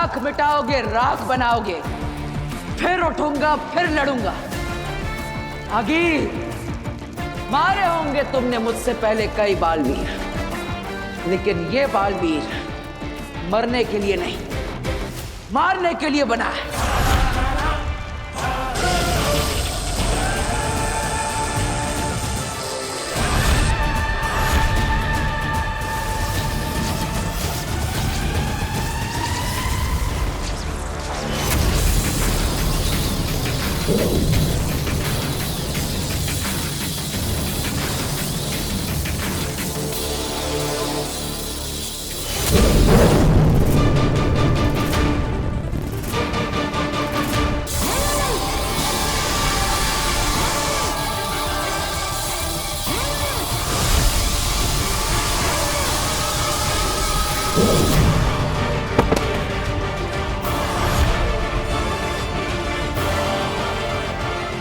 राख मिटाओगे, राख बनाओगे, फिर उठूंगा, फिर लड़ूंगा। आगे मारे होंगे तुमने मुझसे पहले कई बालवीर, लेकिन ये बालवीर मरने के लिए नहीं, मारने के लिए बना है।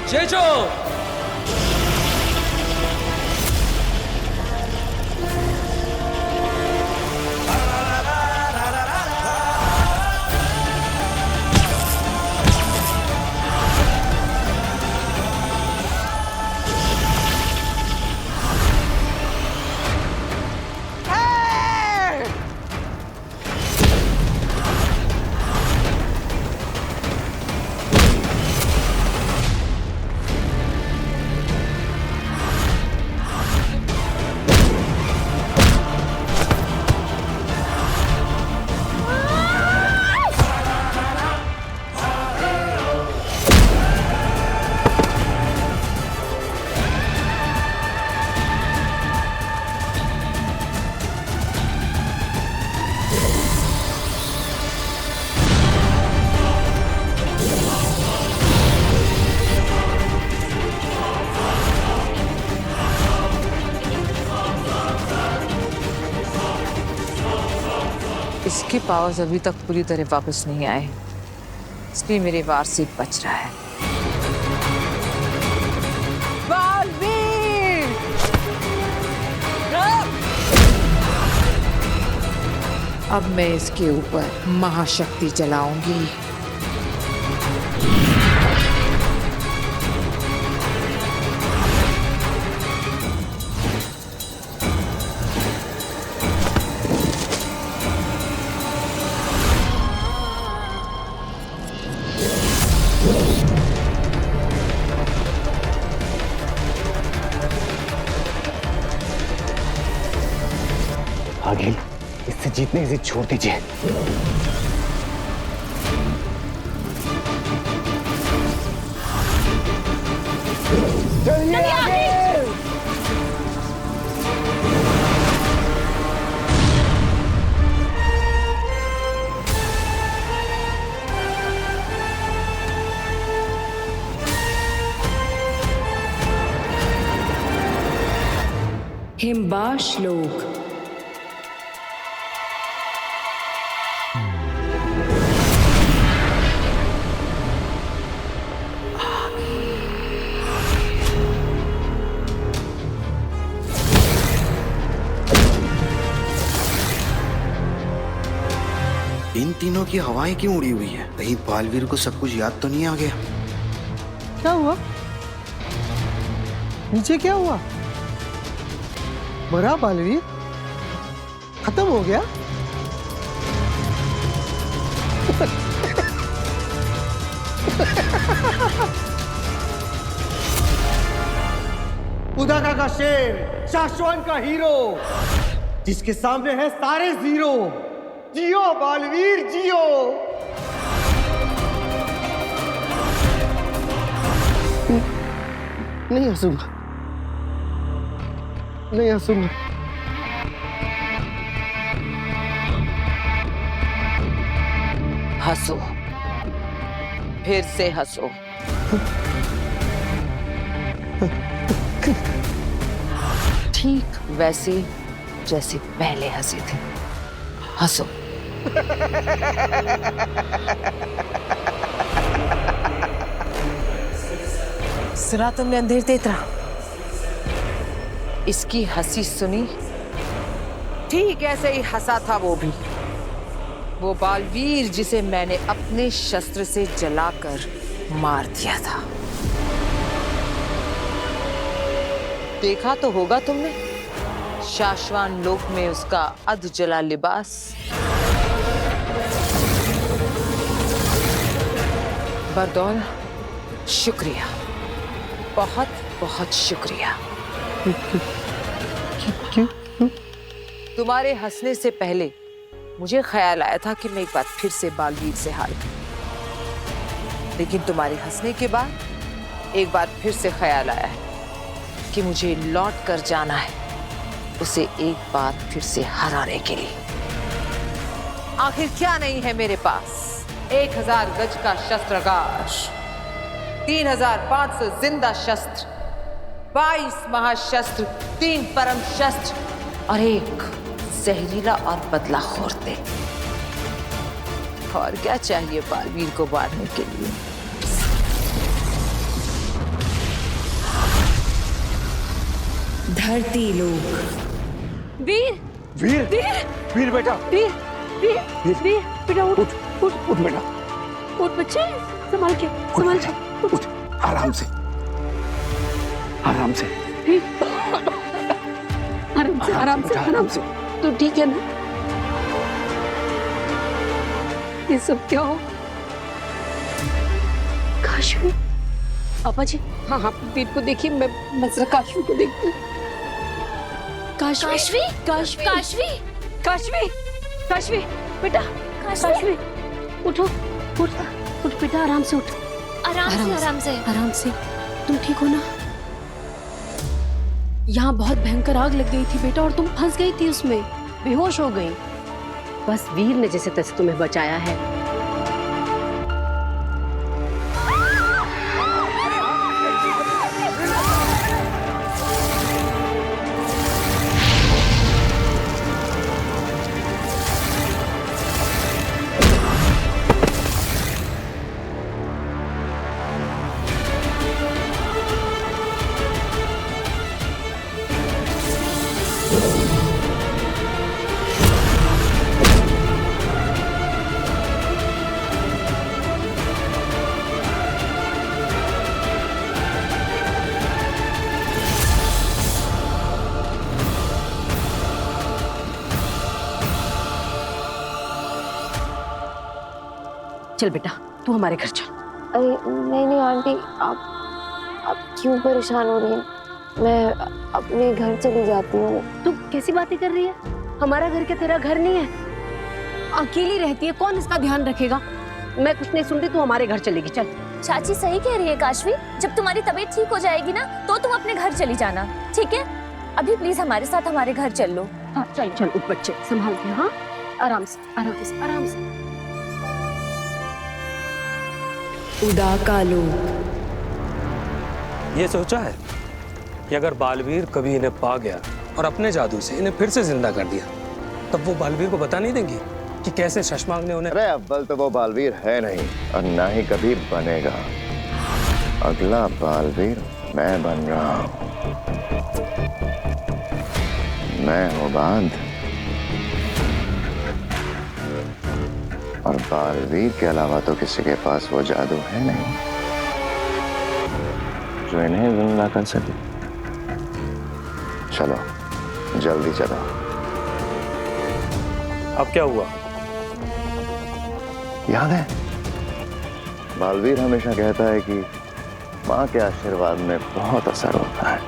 제조! इसके पावर्स अभी तक पूरी तरह वापस नहीं आए, इसलिए मेरे वार से बच रहा है। बालवीर! अब मैं इसके ऊपर महाशक्ति चलाऊंगी। आगे इससे जीतने की जिद छोड़ दीजिए। चलिए आगे। हिमबाश लोग इन तीनों की हवाएं क्यों उड़ी हुई है? कहीं बालवीर को सब कुछ याद तो नहीं आ गया? क्या हुआ? नीचे क्या हुआ? मरा बालवीर? खत्म हो गया? उदाका का शेर, शाश्वन का हीरो, जिसके सामने है सारे जीरो। जियो बालवीर जियो। नहीं हंसूंगा, नहीं हंसूंगा। हंसो, फिर से हंसो। ठीक वैसे जैसे पहले हंसे थे, हंसो। सुना तुमने अंधेर तेतरा? इसकी हंसी सुनी? ठीक ऐसे ही हंसा था वो भी। वो बालवीर जिसे मैंने अपने शस्त्र से जलाकर मार दिया था। देखा तो होगा तुमने शाश्वान लोक में उसका अध जला लिबास। बरदौल, शुक्रिया, बहुत बहुत शुक्रिया। क्यों? तुम्हारे हंसने से पहले मुझे ख्याल आया था कि मैं एक बार फिर से बालवीर से हार गई, लेकिन तुम्हारे हंसने के बाद एक बार फिर से ख्याल आया है कि मुझे लौट कर जाना है उसे एक बार फिर से हराने के लिए। आखिर क्या नहीं है मेरे पास? 1000 गज का शस्त्रागार, 3500 जिंदा शस्त्र, 22 महाशस्त्र, 3 परम शस्त्र और एक जहरीला और बदलाखोर तेल। और क्या चाहिए बालवीर को मारने के लिए? धरती लोक। वीर वीर वीर वीर बेटा, वीर वीर वीर बेटा उठ उठ उठ बेटा, उठ बच्चे, संभाल के उठ, आराम से, आराम से, आराम से तू ठीक है ना? ये सब क्या हो? काशवी, पापा जी, हाँ वीर को देखिए, मैं जरा काशवी को देखती हूँ। काशवी काशवी काशवी काशवी काशवी बेटा, काशवी उठो, उठ बेटा, आराम से उठ, आराम से। तुम ठीक हो ना? यहाँ बहुत भयंकर आग लग गई थी बेटा, और तुम फंस गई थी उसमें, बेहोश हो गई। बस वीर ने जैसे तैसे तुम्हें बचाया है। चल बेटा, तू हमारे घर चल। अरे नहीं आंटी, आप क्यों परेशान हो रही हैं? मैं अपने घर चली जाती हूँ। तू कैसी बातें कर रही है? हमारा घर क्या तेरा घर नहीं है? अकेली रहती है, कौन इसका ध्यान रखेगा? मैं कुछ नहीं सुन रही, तू हमारे घर चलेगी, चल। चाची सही कह रही है काशवी, जब तुम्हारी तबीयत ठीक हो जाएगी ना तो तुम अपने घर चली जाना, ठीक है? अभी प्लीज हमारे साथ हमारे घर चल लो। हाँ चल चल, उठ बच्चे, संभाल के, हाँ आराम से। उदाका लोक। ये सोचा है कि अगर बालवीर कभी इन्हें पा गया और अपने जादू से इन्हें फिर से जिंदा कर दिया, तब वो बालवीर को बता नहीं देंगी कि कैसे शशमांग ने उन्हें। अरे अव्वल तो वो बालवीर है नहीं और ना ही कभी बनेगा। अगला बालवीर मैं बन रहा हूं। मैं हूं बांध, और बालवीर के अलावा तो किसी के पास वो जादू है नहीं जो इन्हें जिंदा कर सके। चलो जल्दी चलो। अब क्या हुआ? याद है, बालवीर हमेशा कहता है कि माँ के आशीर्वाद में बहुत असर होता है।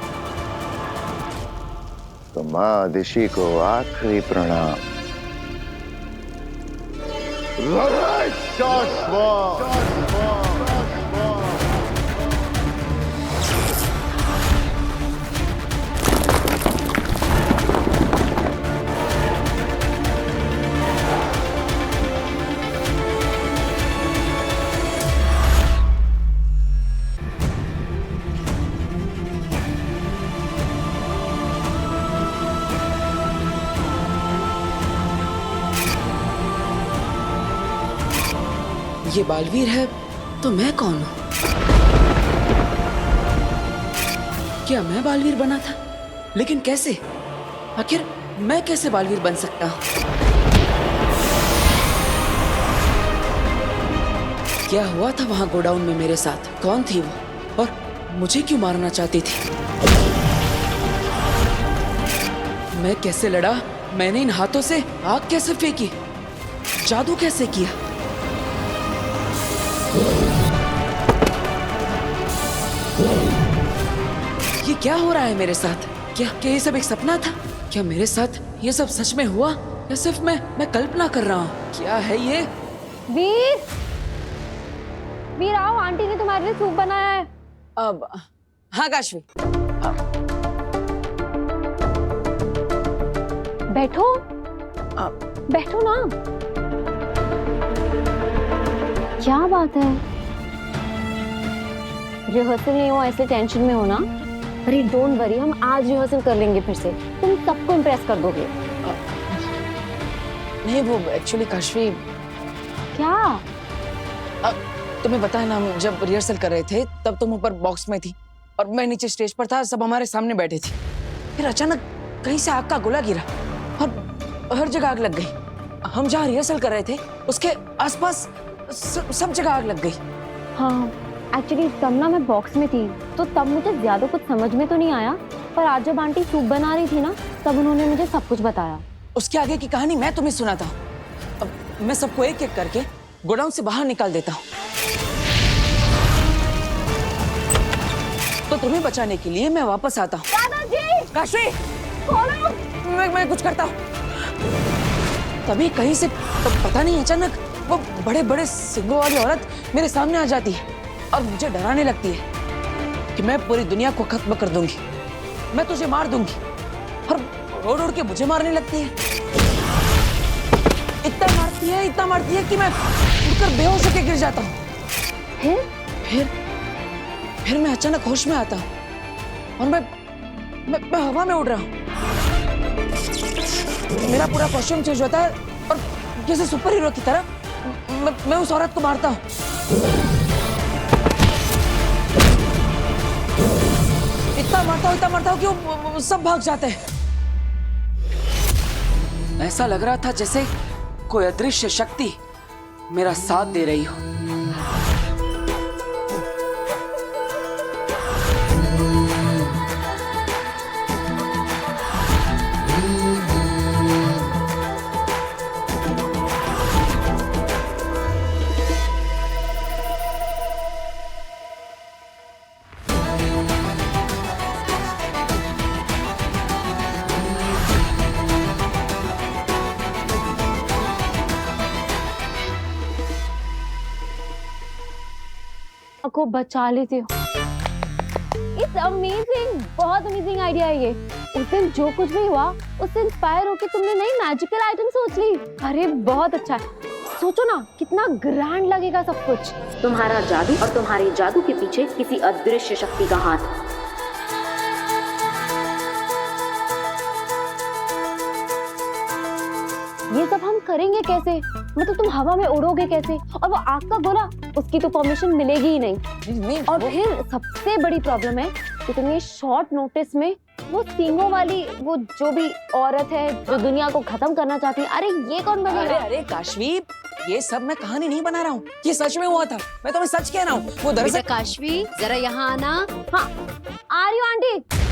तो माँ आदिशि को आखिरी प्रणाम। ये बालवीर है तो मैं कौन हूं? क्या मैं बालवीर बना था? लेकिन कैसे? आखिर मैं कैसे बालवीर बन सकता हूं? क्या हुआ था वहां गोडाउन में मेरे साथ? कौन थी वो और मुझे क्यों मारना चाहती थी? मैं कैसे लड़ा? मैंने इन हाथों से आग कैसे फेंकी? जादू कैसे किया? ये क्या हो रहा है मेरे साथ? क्या ये सब एक सपना था? क्या मेरे साथ ये सब सच में हुआ या सिर्फ मैं कल्पना कर रहा हूँ? क्या है ये? वीर, वीर आओ, आंटी ने तुम्हारे लिए सूप बनाया है। अब हाँ काशवी, बैठो, बैठो ना। क्या बात है? रिहर्सल नहीं हो ऐसे टेंशन में हो ना? अरे डोंट वरी, हम आज रिहर्सल कर लेंगे फिर से। तुम सबको इम्प्रेस कर दोगे। नहीं वो एक्चुअली काशवी, क्या? तुम्हें पता है ना, हम जब रिहर्सल कर रहे थे तब तुम ऊपर बॉक्स में थी और मैं नीचे स्टेज पर था, सब हमारे सामने बैठे थे। फिर अचानक कहीं से आग का गोला गिरा और हर जगह आग लग गई। हम जहाँ रिहर्सल कर रहे थे उसके आसपास सब जगह आग लग गई। हाँ एक्चुअली तब ना मैं बॉक्स में थी तो तब मुझे ज्यादा कुछ समझ में तो नहीं आया, पर आज जब आंटी सूप बना रही थी ना तब उन्होंने मुझे सब कुछ बताया। उसके आगे की कहानी मैं तुम्हें सुनाता हूँ। अब मैं सबको एक एक करके गोडाउन से बाहर निकाल देता हूँ। तो तुम्हें बचाने के लिए मैं वापस आता हूँ। दादाजी! काशवी! मैं कुछ करता हूँ। तभी कहीं से पता नहीं अचानक वो बड़े बड़े सिंगों वाली औरत मेरे सामने आ जाती है और मुझे डराने लगती है कि मैं पूरी दुनिया को खत्म कर दूंगी, मैं तुझे मार दूंगी, और रोड उड़ के मुझे मारने लगती है। इतना मारती है कि मैं उड़कर बेहोश होकर गिर जाता हूँ। फिर मैं अचानक होश में आता हूँ और मैं हवा में उड़ रहा हूँ। मेरा पूरा कॉस्ट्यूम चेंज होता है और जैसे सुपर हीरो की तरह मैं उस औरत को मारता हूँ। इतना मारता हूँ कि वो सब भाग जाते हैं। ऐसा लग रहा था जैसे कोई अदृश्य शक्ति मेरा साथ दे रही हो। को बचा लेते हो। इट्स अमेजिंग, बहुत अमेजिंग आइडिया है ये। उस दिन जो कुछ भी हुआ उससे इंस्पायर होकर तुमने नई मैजिकल आइटम सोच ली। अरे बहुत अच्छा है। सोचो ना कितना ग्रैंड लगेगा सब कुछ। तुम्हारा जादू और तुम्हारे जादू के पीछे किसी अदृश्य शक्ति का हाथ। ये सब हम करेंगे कैसे? मतलब तुम हवा में उड़ोगे कैसे? और वो आग का गोला, उसकी तो परमिशन मिलेगी ही नहीं। और फिर सबसे बड़ी प्रॉब्लम है कि तुम ये शॉर्ट नोटिस में वो सींगों वाली वो जो भी औरत है जो दुनिया को खत्म करना चाहती है, अरे ये कौन बनेगा? अरे काशवी, ये सब मैं कहानी नहीं बना रहा हूँ, ये सच में हुआ था। मैं तुम्हें सच कह रहा हूँ। वो दरअसल काशवी जरा यहाँ आना। हाँ आ रही हूँ आंटी।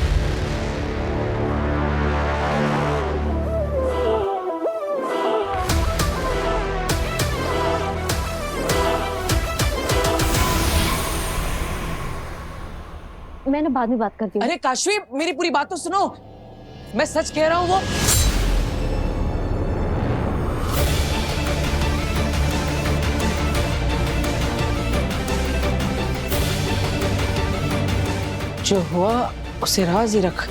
मैंने बाद में बात करती हूँ। अरे काशवी मेरी पूरी बात तो सुनो, मैं सच कह रहा हूँ। वो जो हुआ उसे राज ही रख,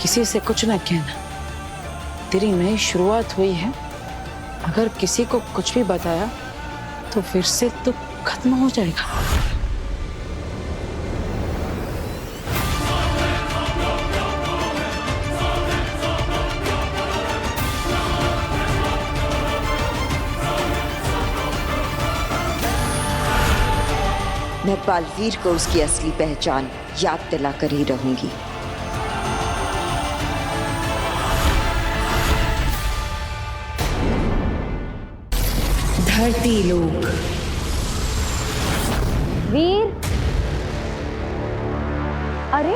किसी से कुछ ना कहना। तेरी नई शुरुआत हुई है, अगर किसी को कुछ भी बताया तो फिर से तो खत्म हो जाएगा। मैं बालवीर को उसकी असली पहचान याद दिलाकर ही रहूंगी। धरती लोक। वीर, अरे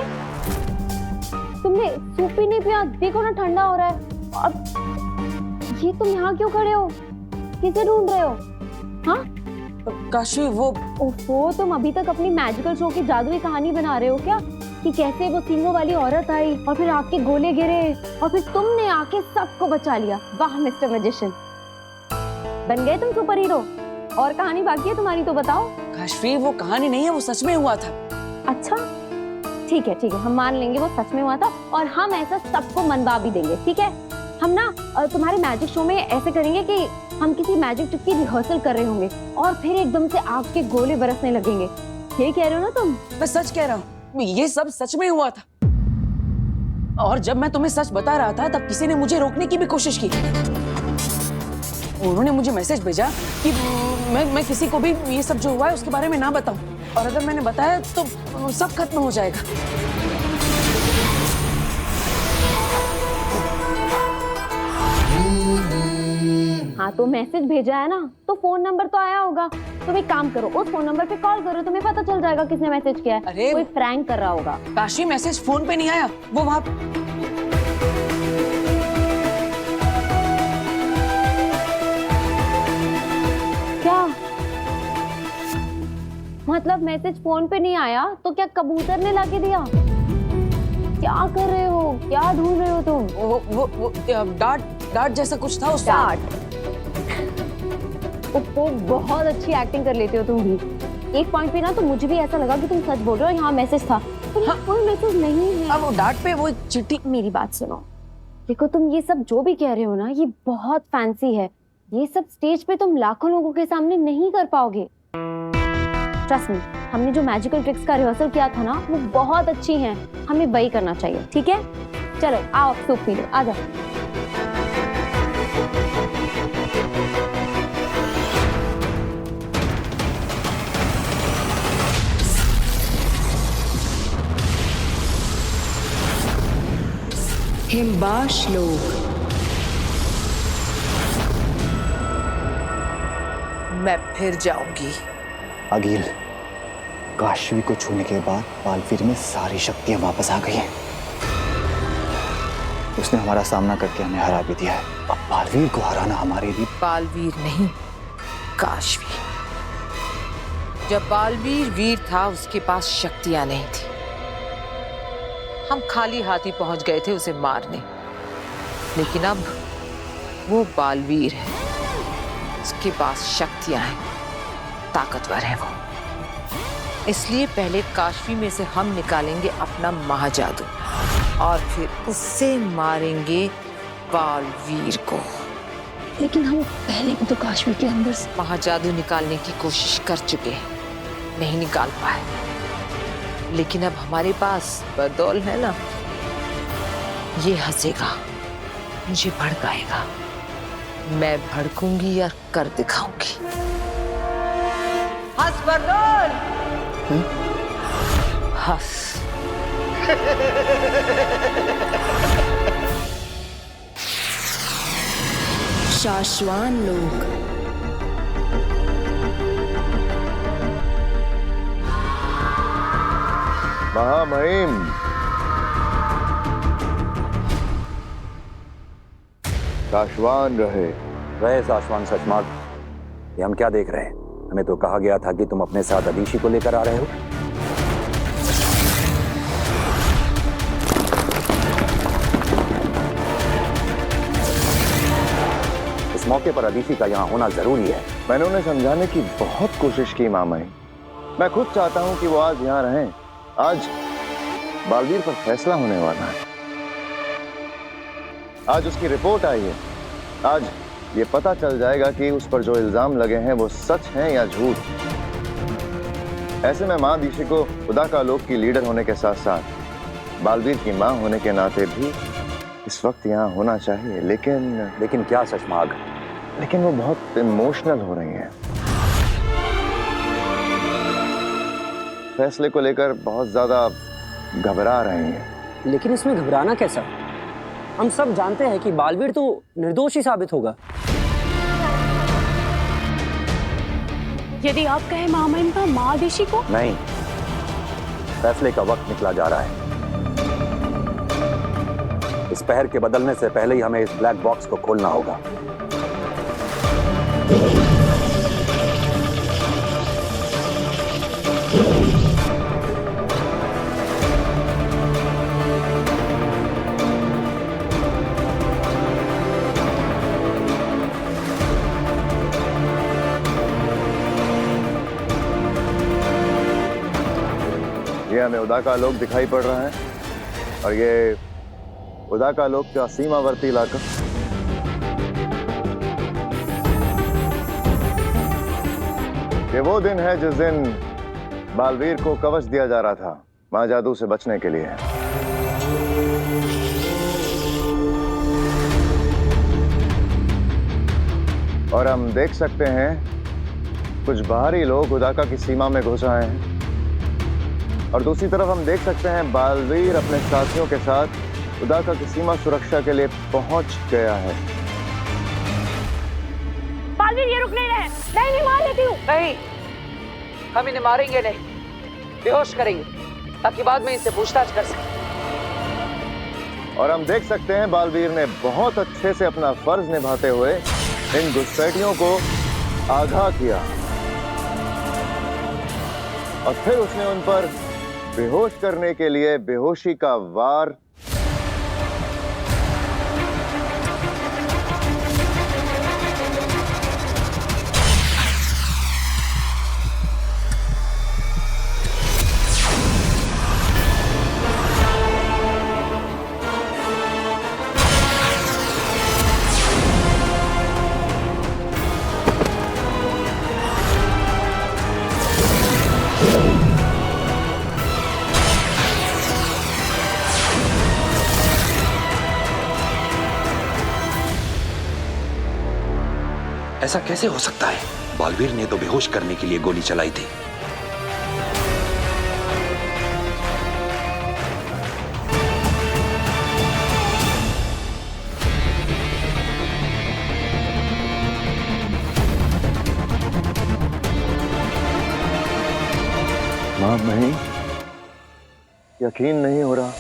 तुमने सूप ही नहीं पिया? देखो ना ठंडा हो रहा है। अब ये तुम यहाँ क्यों खड़े हो? किसे ढूंढ रहे हो? हाँ काशी, वो ओहो, तुम अभी तक अपनी मैजिकल शो की जादुई कहानी बना रहे हो क्या? कि कैसे वो सींगों वाली औरत आई और फिर आग के गोले गिरे और फिर तुमने आके सबको बचा लिया। वाह मिस्टर मैजिशियन, बन गए तुम सुपर हीरो। और कहानी बाकी है तुम्हारी तो बताओ। काशी, वो कहानी नहीं है, वो सच में हुआ था। अच्छा ठीक है, हम मान लेंगे वो सच में हुआ था और हम ऐसा सबको मनवा भी देंगे, ठीक है? हम ना तुम्हारे मैजिक शो में ऐसे करेंगे कि हम किसी मैजिक ट्रिक की रिहर्सल कर रहे होंगे और फिर एकदम से आग के गोले बरसने लगेंगे। ये कह रहे हो ना तुम? मैं सच कह रहा हूँ, ये सब सच में हुआ था। और जब मैं तुम्हें सच बता रहा था तब किसी ने मुझे रोकने की भी कोशिश की। उन्होंने मुझे मैसेज भेजा कि मैं किसी को भी ये सब जो हुआ है उसके बारे में ना बताऊं, और अगर मैंने बताया तो सब खत्म हो जाएगा। हाँ तो मैसेज भेजा है ना, तो फोन नंबर तो आया होगा। तुम एक काम करो, उस फोन नंबर पे कॉल करो, तुम्हें पता चल जाएगा किसने मैसेज किया है। अरे कोई प्रैंक कर रहा होगा। काशी, मैसेज फोन पे नहीं आया, वो वहाँ क्या मतलब? मैसेज फोन पे नहीं आया तो क्या कबूतर ने लाके दिया? क्या कर रहे हो? क्या ढूंढ रहे हो तुम? वो डार्ट जैसा कुछ था उस डार्ट। वो बहुत अच्छी एक्टिंग कर लेते हो तुम भी। एक पॉइंट पे ना तो मुझे भी ऐसा लगा कि तुम सच बोल रहे हो, यहाँ मैसेज था। हाँ, कोई मैसेज नहीं है। अब वो डार्ट पे वो चिट्ठी। मेरी बात सुनो, देखो तुम ये सब जो भी कह रहे हो ना, ये बहुत फैंसी है। ये सब स्टेज पे तुम लाखों लोगों के सामने नहीं कर पाओगे। ट्रस्ट मी, हमने जो मैजिकल ट्रिक्स का रिहर्सल किया था ना, वो बहुत अच्छी हैं। हमें वही करना चाहिए, ठीक है? चलो आओ, सूप पी लो, आ जाओ। हिमबाश लोग, मैं फिर जाऊंगी। अगिल, काशवी को छूने के बाद बालवीर में सारी शक्तियां वापस आ गई हैं। उसने हमारा सामना करके हमें हरा भी दिया है। अब बालवीर को हराना हमारे लिए। बालवीर नहीं, काशवी। जब बालवीर वीर था उसके पास शक्तियां नहीं थी। हम खाली हाथी पहुंच गए थे उसे मारने, लेकिन अब वो बालवीर है, उसके पास शक्तियां हैं, ताकतवर है वो। इसलिए पहले काशवी में से हम निकालेंगे अपना महाजादू और फिर उससे मारेंगे बालवीर को। लेकिन हम पहले भी तो काशवी के अंदर से महाजादू निकालने की कोशिश कर चुके हैं, नहीं निकाल पाए। लेकिन अब हमारे पास बदौल है ना, ये हंसेगा, मुझे भड़काएगा, मैं भड़कूंगी और कर दिखाऊंगी। हंस बरदौल, हंस। शाश्वान लोग, महामहिम, शाश्वान रहे। शाश्वान सचमार्ग, ये हम क्या देख रहे हैं? हमें तो कहा गया था कि तुम अपने साथ अदीशी को लेकर आ रहे हो। इस मौके पर अदीशी का यहाँ होना जरूरी है। मैंने उन्हें समझाने की बहुत कोशिश की मामाई। मैं खुद चाहता हूँ कि वो आज यहाँ रहें। आज बालवीर पर फैसला होने वाला है। आज उसकी रिपोर्ट आई है। आज ये पता चल जाएगा कि उस पर जो इल्जाम लगे हैं वो सच हैं या झूठ। ऐसे में माँ दीशी को खुदा का लोक की लीडर होने के साथ साथ बालवीर की माँ होने के नाते भी इस वक्त यहाँ होना चाहिए। लेकिन क्या सचमार्ग? लेकिन वो बहुत इमोशनल हो रही हैं। फैसले को लेकर बहुत ज्यादा घबरा रही हैं। लेकिन इसमें घबराना कैसा? हम सब जानते हैं कि बालवीर तो निर्दोष ही साबित होगा। यदि आप कहें महामहिम का महादिशी को? नहीं, फैसले का वक्त निकला जा रहा है। इस पहर के बदलने से पहले ही हमें इस ब्लैक बॉक्स को खोलना होगा। ये हमें उदा का आलोक दिखाई पड़ रहा है और ये उदा का आलोक का सीमावर्ती इलाका। ये वो दिन है जिस दिन बालवीर को कवच दिया जा रहा था मां जादू से बचने के लिए। और हम देख सकते हैं कुछ बाहरी लोग उदाका की सीमा में घुस आए हैं और दूसरी तरफ हम देख सकते हैं बालवीर अपने साथियों के साथ उदाका की सीमा सुरक्षा के लिए पहुंच गया है। बालवीर ये रुक नहीं रहे। नहीं मार लेती हूँ। नहीं, हम इन्हें मारेंगे नहीं, बेहोश करेंगे ताकि बाद में इनसे पूछताछ कर सकें। और हम देख सकते हैं बालवीर ने बहुत अच्छे से अपना फर्ज निभाते हुए इन घुसपैठियों को आगाह किया और फिर उसने उन पर बेहोश करने के लिए बेहोशी का वार ऐसा कैसे हो सकता है? बालवीर ने तो बेहोश करने के लिए गोली चलाई थी। मां नहीं, यकीन नहीं हो रहा।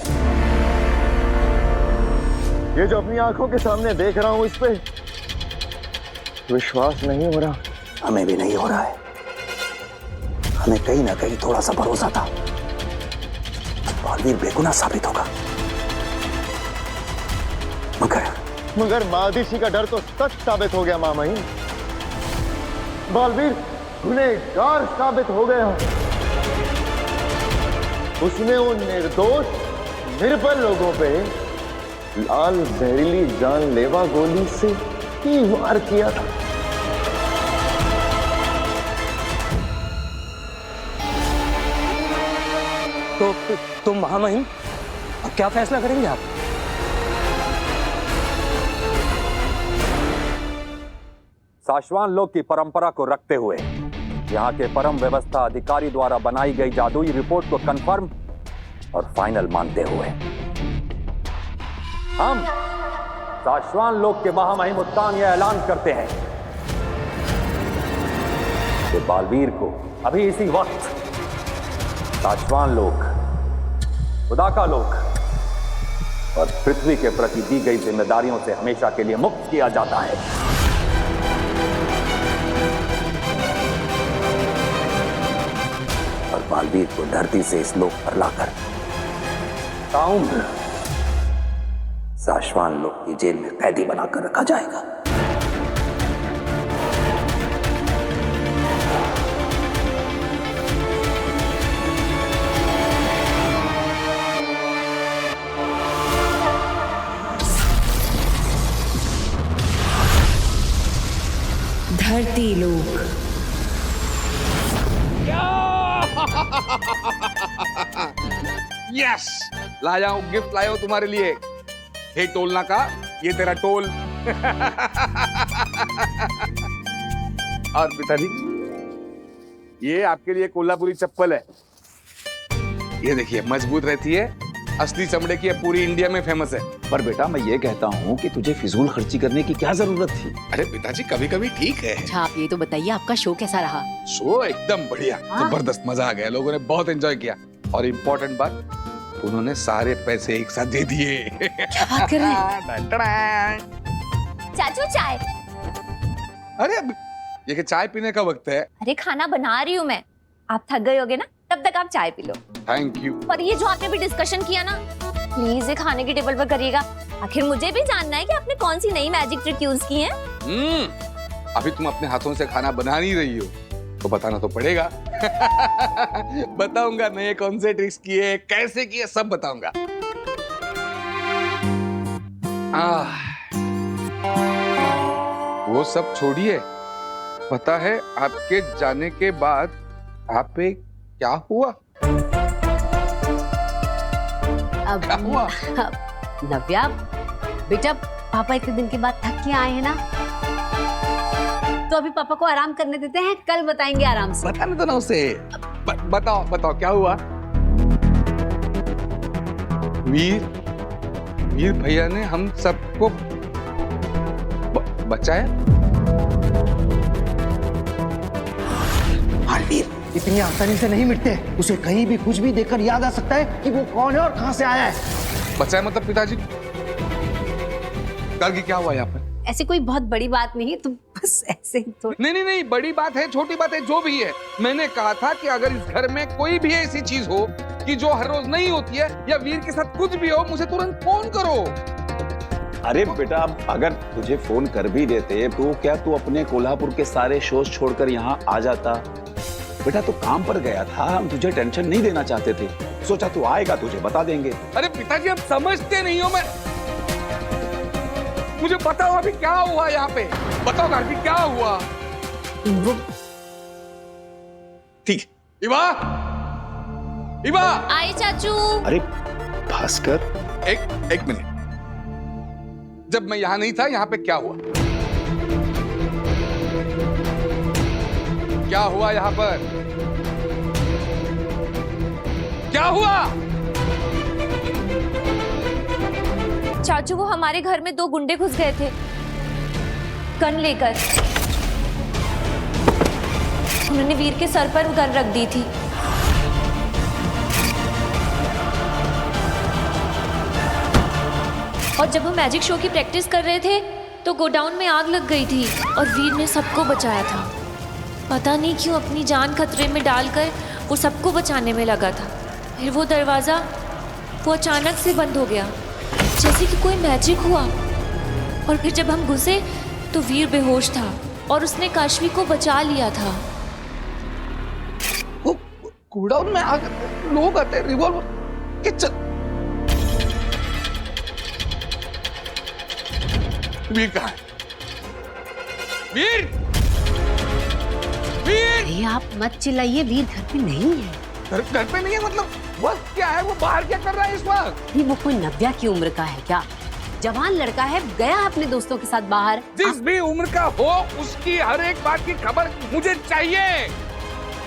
ये जो अपनी आंखों के सामने देख रहा हूं इस पे विश्वास नहीं हो रहा। हमें भी नहीं हो रहा है। हमें कहीं ना कहीं थोड़ा सा भरोसा था कि बालवीर बेगुनाह साबित होगा, मगर महादिशी का डर तो सच साबित हो गया। मामही, बालवीर गुनहगार साबित हो गया। उसने उन निर्दोष निर्बल लोगों पे लाल जहरीली जानलेवा गोली से ही वार किया था। तो महामहिम, अब क्या फैसला करेंगे आप? साशवान लोक की परंपरा को रखते हुए यहाँ के परम व्यवस्था अधिकारी द्वारा बनाई गई जादुई रिपोर्ट को कंफर्म और फाइनल मानते हुए हम साशवान लोक के महामहिम उत्तान यह ऐलान करते हैं कि बालवीर को अभी इसी वक्त साशवान लोक, उदाका लोक और पृथ्वी के प्रति दी गई जिम्मेदारियों से हमेशा के लिए मुक्त किया जाता है। और बालवीर को धरती से इस लोक पर लाकर ताउम्र साशवान लोक की जेल में कैदी बनाकर रखा जाएगा। धरती लोक। यस, लाया हूं, गिफ्ट लाया हूं तुम्हारे लिए। हे टोलना का, ये तेरा टोल। और पिताजी, ये आपके लिए कोल्हापुरी चप्पल है। ये देखिए, मजबूत रहती है, असली चमड़े की है, पूरी इंडिया में फेमस है। पर बेटा मैं ये कहता हूँ कि तुझे फिजूल खर्ची करने की क्या जरूरत थी? अरे पिताजी कभी कभी ठीक है। अच्छा आप ये तो बताइए आपका शो कैसा रहा? शो एकदम बढ़िया, जबरदस्त, मजा आ गया, लोगों ने बहुत एंजॉय किया। और इम्पोर्टेंट बात, उन्होंने सारे पैसे एक साथ दे दिए। क्या बात कर रहे हैं? चाचू चाय। अरे ये चाय पीने का वक्त है। अरे खाना बना रही हूँ मैं, आप थक गए होगे ना, तब तक आप चाय पी लो। Thank you. पर ये जो आपने भी डिस्कशन किया ना, प्लीज ये खाने की टेबल पर करिएगा। आखिर मुझे भी जानना है कि आपने कौन सी नई मैजिक ट्रिक यूज की है। अभी तुम अपने हाथों से खाना बना नहीं रही हो तो बताना तो पड़ेगा। बताऊंगा नए कौन से ट्रिक्स किए, कैसे किए, सब बताऊंगा। वो सब छोड़िए, पता है आपके जाने के बाद आप पे क्या हुआ? क्या हुआ? नव्या बेटा, पापा इतने दिन के बाद थक के आए हैं ना, तो अभी पापा को आराम करने देते हैं, कल बताएंगे आराम से। बताने दो ना उसे। बताओ बताओ क्या हुआ? वीर भैया ने हम सबको बचाया। वीर इतनी आसानी से नहीं मिटते, उसे कहीं भी कुछ भी देखकर याद आ सकता है कि वो कौन है और कहां से आया है। बचाया मतलब पिताजी? कल की क्या हुआ यहाँ पर? ऐसे कोई बहुत बड़ी बात नहीं, तुम बस ऐसे ही तो। नहीं, बड़ी बात है, छोटी बात है, जो भी है। मैंने कहा था कि अगर इस घर में कोई भी ऐसी चीज हो कि जो हर रोज नहीं होती है, या वीर के साथ कुछ भी हो, मुझे तुरंत फोन करो। अरे बेटा, अगर तुझे फोन कर भी देते तो क्या तू अपने कोल्हापुर के सारे शोज छोड़कर यहाँ आ जाता? बेटा तू काम पर गया था, हम तुझे टेंशन नहीं देना चाहते थे, सोचा तू आएगा तुझे बता देंगे। अरे पिताजी आप समझते नहीं हो। मैं मुझे बताओ अभी क्या हुआ यहाँ पे, बताओ अभी क्या हुआ? ठीक, इवा आई चाचू। अरे भास्कर, एक मिनट, जब मैं यहाँ नहीं था यहाँ पे क्या हुआ? क्या हुआ यहाँ पर? क्या हुआ? चाचू वो हमारे घर में 2 गुंडे घुस गए थे गन लेकर। उन्होंने वीर के सर पर गन रख दी थी। और जब हम मैजिक शो की प्रैक्टिस कर रहे थे तो गोडाउन में आग लग गई थी और वीर ने सबको बचाया था। पता नहीं क्यों अपनी जान खतरे में डालकर वो सबको बचाने में लगा था। फिर वो दरवाज़ा वो अचानक से बंद हो गया, जैसे कि कोई मैजिक हुआ। और फिर जब हम घुसे तो वीर बेहोश था और उसने काशवी को बचा लिया था। वो गोडाउन में आग, लोग आते, रिवॉल्वर के वीर कहाँ है? वीर! अरे आप मत चिल्लाइए, वीर घर पे नहीं है। घर पे नहीं है मतलब वक्त क्या है? वो बाहर क्या कर रहा है इस वक्त? वो कोई नव्या की उम्र का है क्या? जवान लड़का है, गया अपने दोस्तों के साथ बाहर। जिस भी उम्र का हो, उसकी हर एक बात की खबर मुझे चाहिए।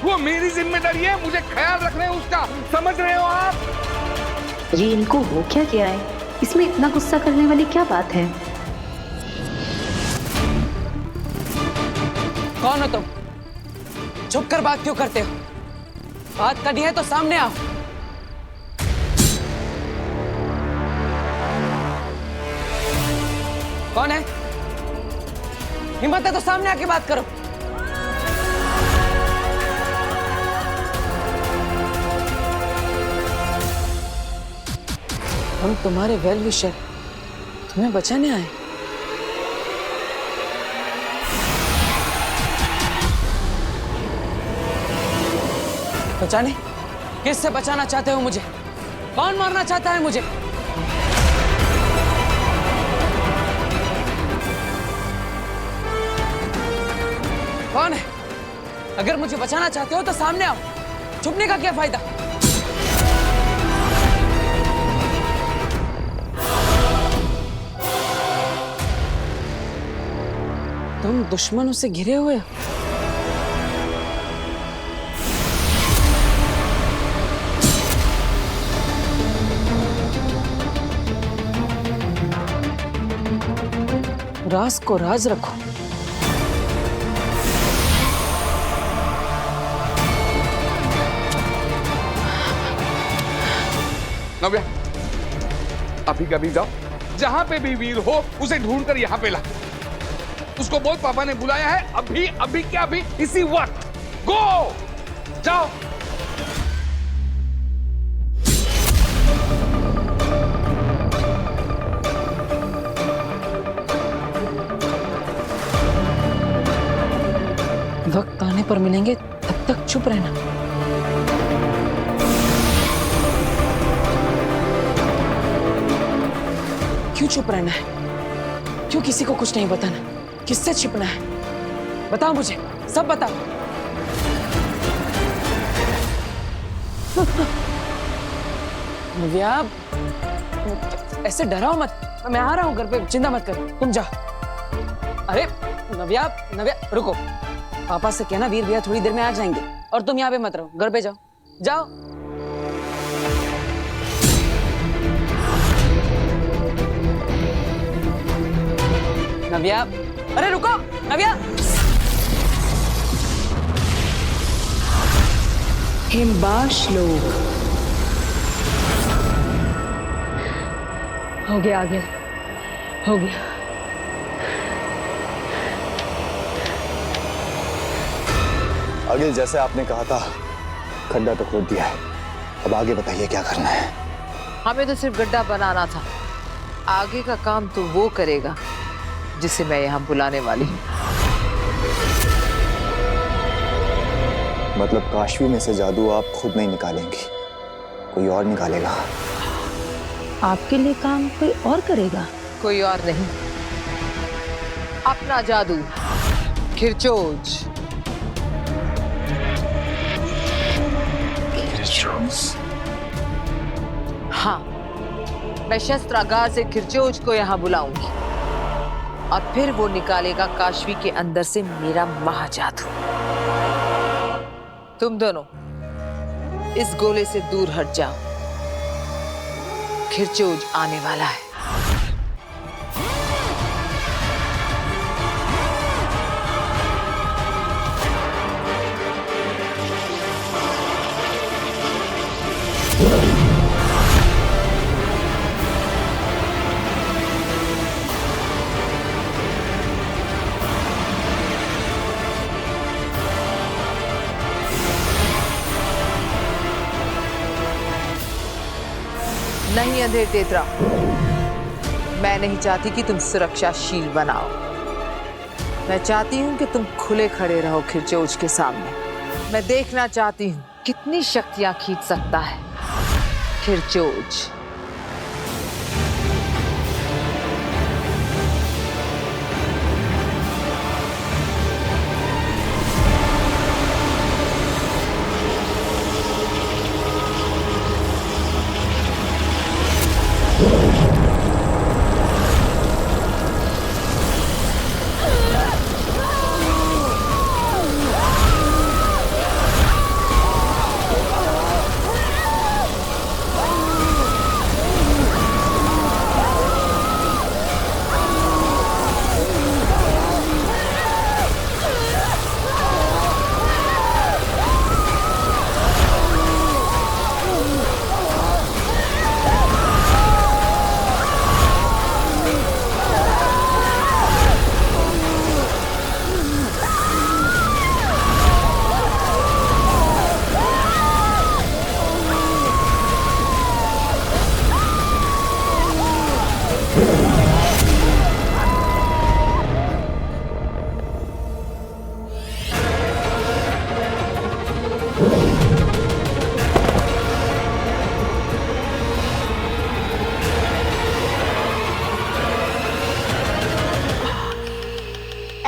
वो मेरी जिम्मेदारी है, मुझे ख्याल रखना है उसका, समझ रहे हो आप? ये इनको हो क्या गया है? इसमें इतना गुस्सा करने वाली क्या बात है? कौन हो तुम? छुप कर बात क्यों करते हो? बात करनी है तो सामने आओ। कौन है? हिम्मत है तो सामने आके बात करो। हम तुम्हारे वेल विशर, तुम्हें बचाने आए। बचाने? किससे बचाना चाहते हो मुझे? कौन मारना चाहता है मुझे? कौन है? अगर मुझे बचाना चाहते हो तो सामने आओ, छुपने का क्या फायदा? तुम दुश्मनों से घिरे हुए हो। राज को राज रखो। नव्या, अभी कभी जाओ, जहां पे भी वीर हो उसे ढूंढकर यहां पे ला। उसको बोल पापा ने बुलाया है, अभी अभी क्या अभी, इसी वक्त। गो, जाओ। वक्त आने पर मिलेंगे, तब तक चुप रहना। क्यों चुप रहना है? क्यों किसी को कुछ नहीं बताना? किससे छिपना है? बताओ मुझे, सब बताओ। नव्या, ऐसे डराओ मत। मैं आ रहा हूँ घर पे, चिंता मत करो, तुम जाओ। अरे नव्या, नव्या रुको। पापा से कहना वीर भैया थोड़ी देर में आ जाएंगे, और तुम यहाँ पे मत रहो, घर पे जाओ। जाओ। नव्या, अरे रुको नव्या। हिमबाश लोग। हो गया, आ गया, हो गया। अगिल, जैसे आपने कहा था, खड्डा तो खोद दिया है, अब आगे बताइए क्या करना है। हमें तो सिर्फ गड्ढा बनाना था, आगे का काम तो वो करेगा जिसे मैं यहाँ बुलाने वाली हूँ। मतलब काशवी में से जादू आप खुद नहीं निकालेंगी, कोई और निकालेगा? आपके लिए काम कोई और करेगा? कोई और नहीं, अपना जादू खिरचोज। हाँ, मैं शस्त्रागार से खिरचोज को यहाँ बुलाऊंगी और फिर वो निकालेगा काशवी के अंदर से मेरा महाजादू। तुम दोनों इस गोले से दूर हट जाओ, खिरचोज आने वाला है। नहीं अंधेर तेतरा, मैं नहीं चाहती कि तुम सुरक्षाशील बनाओ। मैं चाहती हूं कि तुम खुले खड़े रहो खिरचोज के सामने। मैं देखना चाहती हूं कितनी शक्तियां खींच सकता है खिरचोज।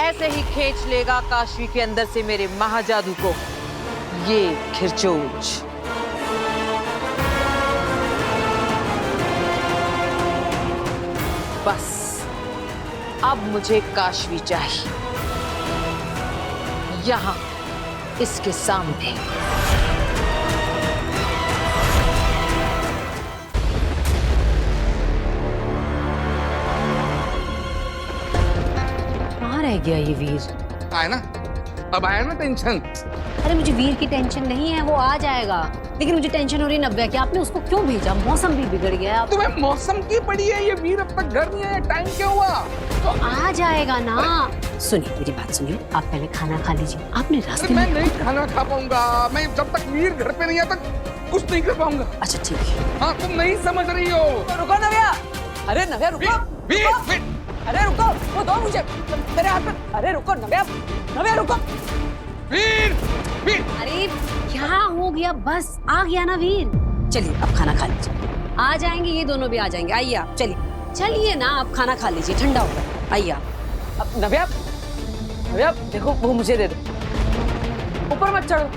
ऐसे ही खींच लेगा काशवी के अंदर से मेरे महाजादू को ये खिरचोज। बस अब मुझे काशवी चाहिए, यहां इसके सामने। कहाँ रह गया ये वीर? आया ना, अब आया ना टेंशन। अरे मुझे वीर की टेंशन नहीं है, वो आ जाएगा। लेकिन मुझे टेंशन हो रही है नव्या की, आपने उसको क्यों भेजा? मौसम भी बिगड़ गया। तुम्हें मौसम की पड़ी है? ये वीर अब तक घर नहीं आया, टाइम क्या हुआ? तो आ जाएगा ना। सुनिए मेरी बात सुनिए, आप पहले खाना खा लीजिए। आपने रास्ते मैं में नहीं खाना खा पाऊंगा, मैं जब तक वीर घर पे नहीं आता कुछ नहीं कर पाऊंगा। अच्छा ठीक है। हाँ तुम नहीं समझ रही हो। रुको नव्या, अरे नव्या रुको। वीर, अरे रुको, वो दो मुझे मेरे हाथ में। अरे रुको नव्या, नव्या रुको। वीर, वीर। अरे क्या हो गया? बस आ गया ना वीर। चलिए अब खाना खा लीजिए, आ जाएंगे ये दोनों भी आ जाएंगे। आइए आप, चलिए चलिए ना, आप खाना खा लीजिए, ठंडा होगा। आइए आप। अब नव्या, नव्या देखो वो मुझे दे दो, ऊपर मत चढ़ो।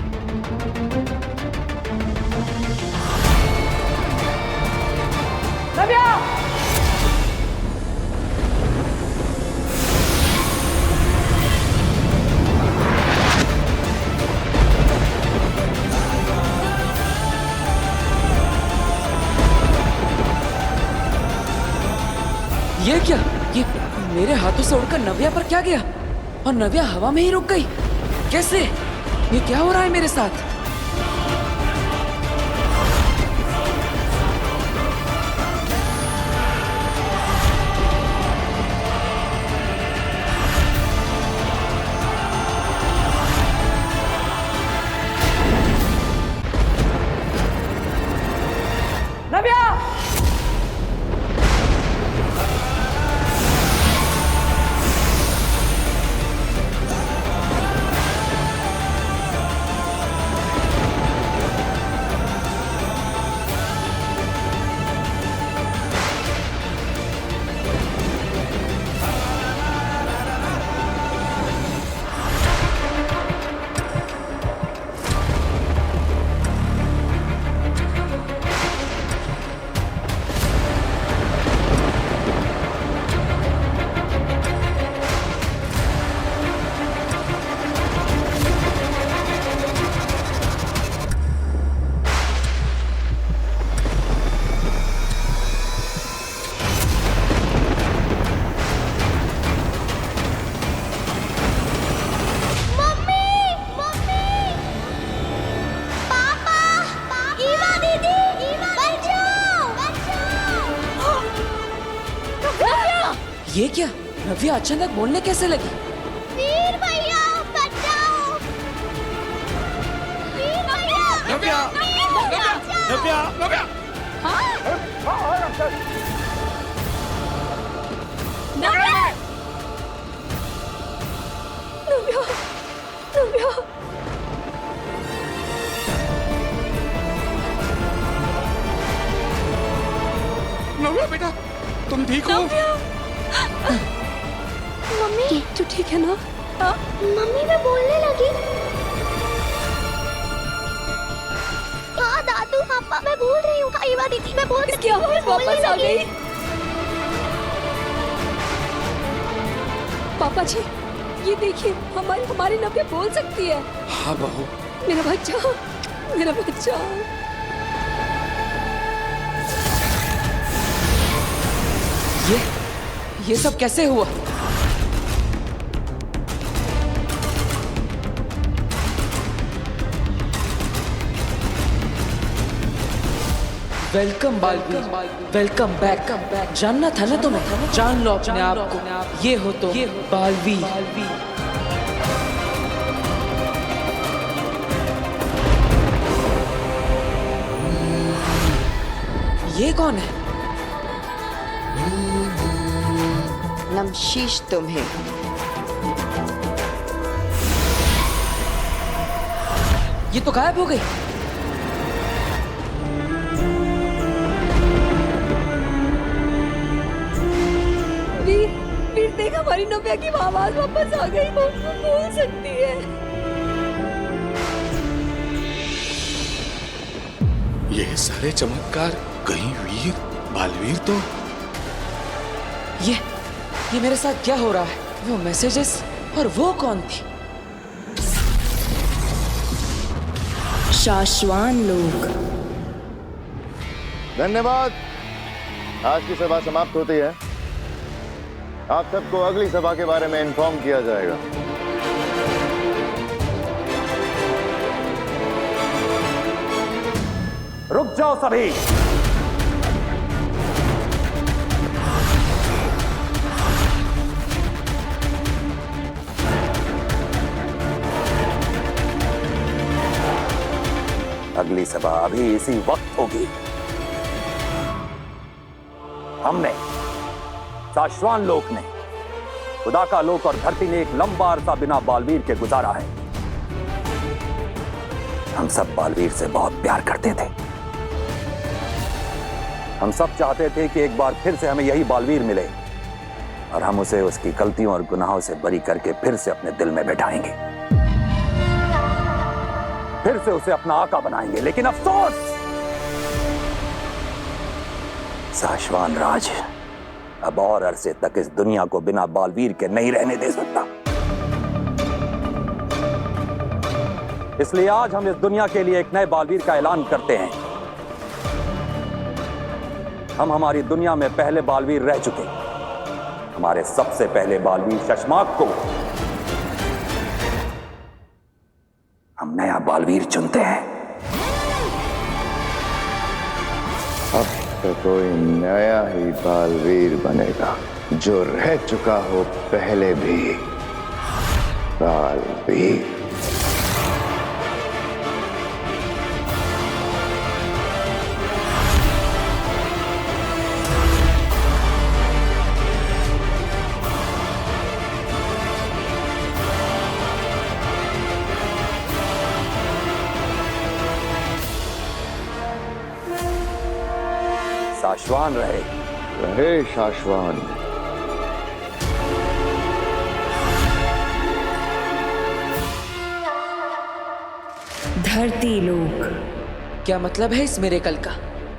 नव्या, ये क्या? ये मेरे हाथों से उड़कर नव्या पर क्या गया? और नव्या हवा में ही रुक गई? कैसे? ये क्या हो रहा है मेरे साथ? नव्या! ये क्या? नव्या अचानक बोलने कैसे लगी? वीर भैया बचाओ! वीर भैया! नव्या! नव्या! नव्या! नव्या बेटा, तुम ठीक हो? मम्मी तू ठीक है ना? मम्मी मैं बोलने लगी। हाँ दादू पापा मैं बोल रही हूँ। ईवा दीदी मैं बोल रही हूँ। वापस आ गई। पापा जी ये देखिए, हमारी नव्या बोल सकती है। हाँ बहू। मेरा बच्चा, मेरा बच्चा। ये सब कैसे हुआ? Welcome Baalveer, welcome back. जानना था ना तुम्हें, जान लो अपने आप को। ये हो तो बालवीर। ये कौन है? नमशीश तुम्हें। ये तो गायब हो गई। वीर देख, हमारी नव्या की आवाज वापस आ गई। वो बोल सकती है। ये सारे चमत्कार कहीं वीर, बालवीर तो? ये मेरे साथ क्या हो रहा है? वो मैसेजेस और वो कौन थी? शाश्वान लोग। धन्यवाद। आज की सभा समाप्त होती है। आप सबको अगली सभा के बारे में इन्फॉर्म किया जाएगा। रुक जाओ सभी। अगली सभा अभी इसी वक्त होगी। हमने, साश्वान लोक ने, खुदा का लोक और धरती ने एक लंबा अरसा बिना बालवीर के गुजारा है। हम सब बालवीर से बहुत प्यार करते थे। हम सब चाहते थे कि एक बार फिर से हमें यही बालवीर मिले और हम उसे उसकी गलतियों और गुनाहों से बरी करके फिर से अपने दिल में बैठाएंगे, फिर से उसे अपना आका बनाएंगे। लेकिन अफसोस, साश्वान राज अब और अरसे तक इस दुनिया को बिना बालवीर के नहीं रहने दे सकता। इसलिए आज हम इस दुनिया के लिए एक नए बालवीर का ऐलान करते हैं। हम हमारी दुनिया में पहले बालवीर रह चुके, हमारे सबसे पहले बालवीर शशमाक को हम नया बालवीर चुनते हैं। अब तो कोई नया ही बालवीर बनेगा जो रह चुका हो पहले भी बालवीर। शाश्वान रहे, रहे शाश्वान। धरती लोक। क्या मतलब है इस मिरेकल का?